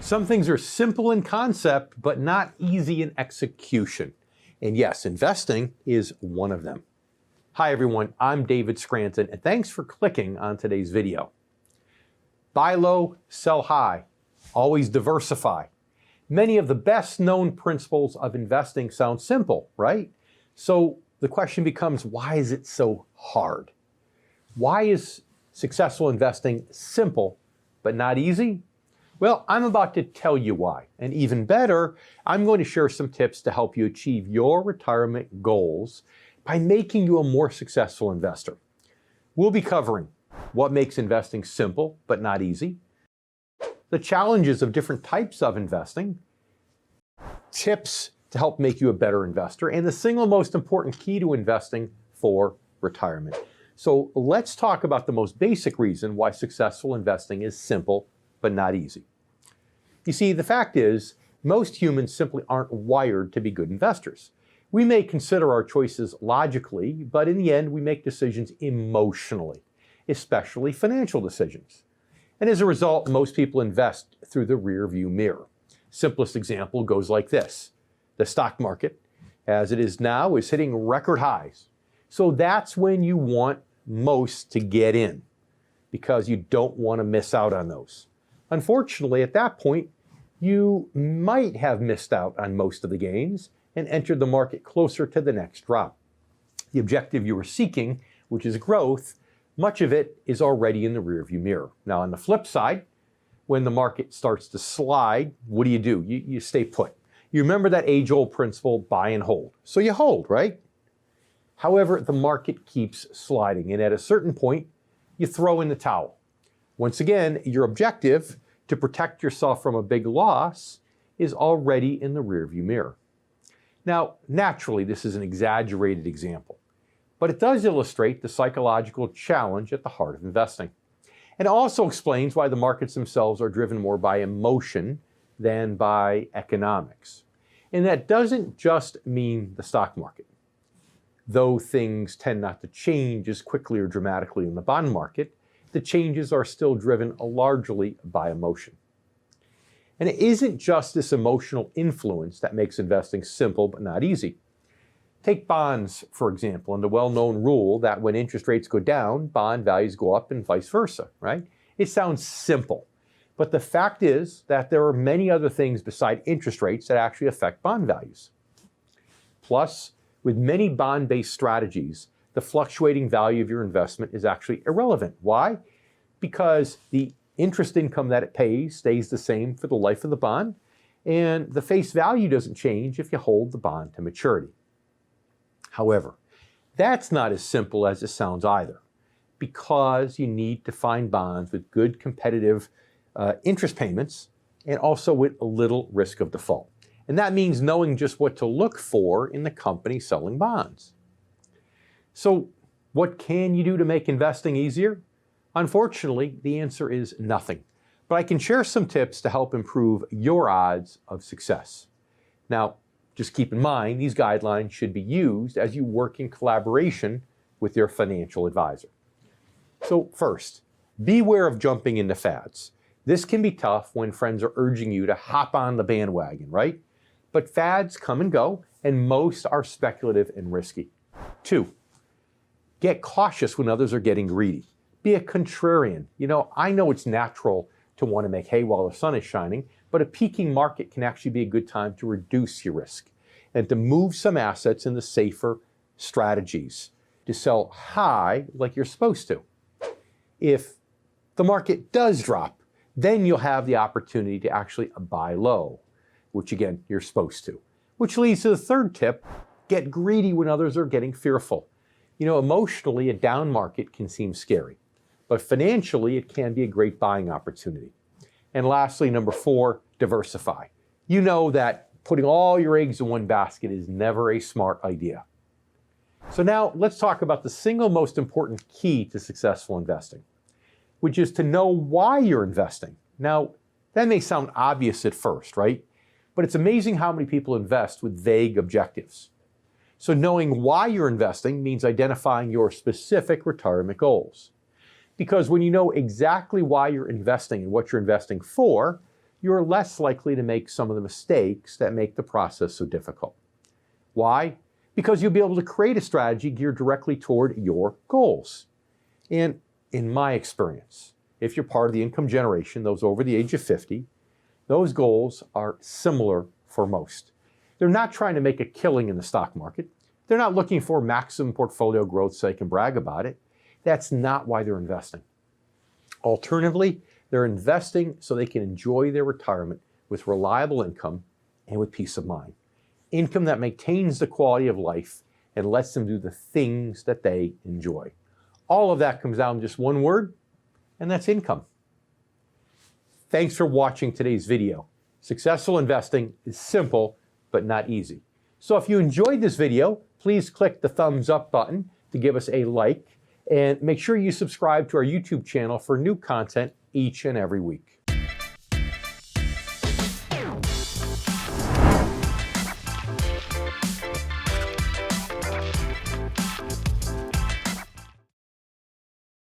Some things are simple in concept, but not easy in execution. And yes, investing is one of them. Hi everyone, I'm David Scranton, and thanks for clicking on today's video. Buy low, sell high, always diversify. Many of the best known principles of investing sound simple, right? So the question becomes, why is it so hard? Why is successful investing simple, but not easy? Well, I'm about to tell you why. And even better, I'm going to share some tips to help you achieve your retirement goals by making you a more successful investor. We'll be covering what makes investing simple, but not easy, the challenges of different types of investing, tips to help make you a better investor, and the single most important key to investing for retirement. So let's talk about the most basic reason why successful investing is simple, but not easy. You see, the fact is, most humans simply aren't wired to be good investors. We may consider our choices logically, but in the end, we make decisions emotionally, especially financial decisions. And as a result, most people invest through the rear view mirror. Simplest example goes like this. The stock market, as it is now, is hitting record highs. So that's when you want most to get in, because you don't want to miss out on those. Unfortunately, at that point, you might have missed out on most of the gains and entered the market closer to the next drop. The objective you were seeking, which is growth, much of it is already in the rearview mirror. Now, on the flip side, when the market starts to slide, what do? You stay put. You remember that age-old principle, buy and hold. So you hold, right? However, the market keeps sliding, and at a certain point, you throw in the towel. Once again, your objective to protect yourself from a big loss is already in the rearview mirror. Now, naturally, this is an exaggerated example, but it does illustrate the psychological challenge at the heart of investing. And it also explains why the markets themselves are driven more by emotion than by economics. And that doesn't just mean the stock market. Though things tend not to change as quickly or dramatically in the bond market, the changes are still driven largely by emotion. And it isn't just this emotional influence that makes investing simple but not easy. Take bonds, for example, and the well-known rule that when interest rates go down, bond values go up and vice versa, right? It sounds simple, but the fact is that there are many other things beside interest rates that actually affect bond values. Plus, with many bond-based strategies, the fluctuating value of your investment is actually irrelevant. Why? Because the interest income that it pays stays the same for the life of the bond, and the face value doesn't change if you hold the bond to maturity. However, that's not as simple as it sounds either, because you need to find bonds with good competitive interest payments and also with a little risk of default. And that means knowing just what to look for in the company selling bonds. So what can you do to make investing easier? Unfortunately, the answer is nothing. But I can share some tips to help improve your odds of success. Now, just keep in mind, these guidelines should be used as you work in collaboration with your financial advisor. So first, beware of jumping into fads. This can be tough when friends are urging you to hop on the bandwagon, right? But fads come and go, and most are speculative and risky. 2, get cautious when others are getting greedy. Be a contrarian. I know it's natural to want to make hay while the sun is shining, but a peaking market can actually be a good time to reduce your risk and to move some assets into safer strategies, to sell high like you're supposed to. If the market does drop, then you'll have the opportunity to actually buy low, which again, you're supposed to. Which leads to the third tip, get greedy when others are getting fearful. Emotionally, a down market can seem scary, but financially, it can be a great buying opportunity. And lastly, number 4, diversify. You know that putting all your eggs in one basket is never a smart idea. So now let's talk about the single most important key to successful investing, which is to know why you're investing. Now, that may sound obvious at first, right? But it's amazing how many people invest with vague objectives. So knowing why you're investing means identifying your specific retirement goals. Because when you know exactly why you're investing and what you're investing for, you're less likely to make some of the mistakes that make the process so difficult. Why? Because you'll be able to create a strategy geared directly toward your goals. And in my experience, if you're part of the income generation, those over the age of 50, those goals are similar for most. They're not trying to make a killing in the stock market. They're not looking for maximum portfolio growth so they can brag about it. That's not why they're investing. Alternatively, they're investing so they can enjoy their retirement with reliable income and with peace of mind. Income that maintains the quality of life and lets them do the things that they enjoy. All of that comes down to just one word, and that's income. Thanks for watching today's video. Successful investing is simple, but not easy. So if you enjoyed this video, please click the thumbs up button to give us a like, and make sure you subscribe to our YouTube channel for new content each and every week.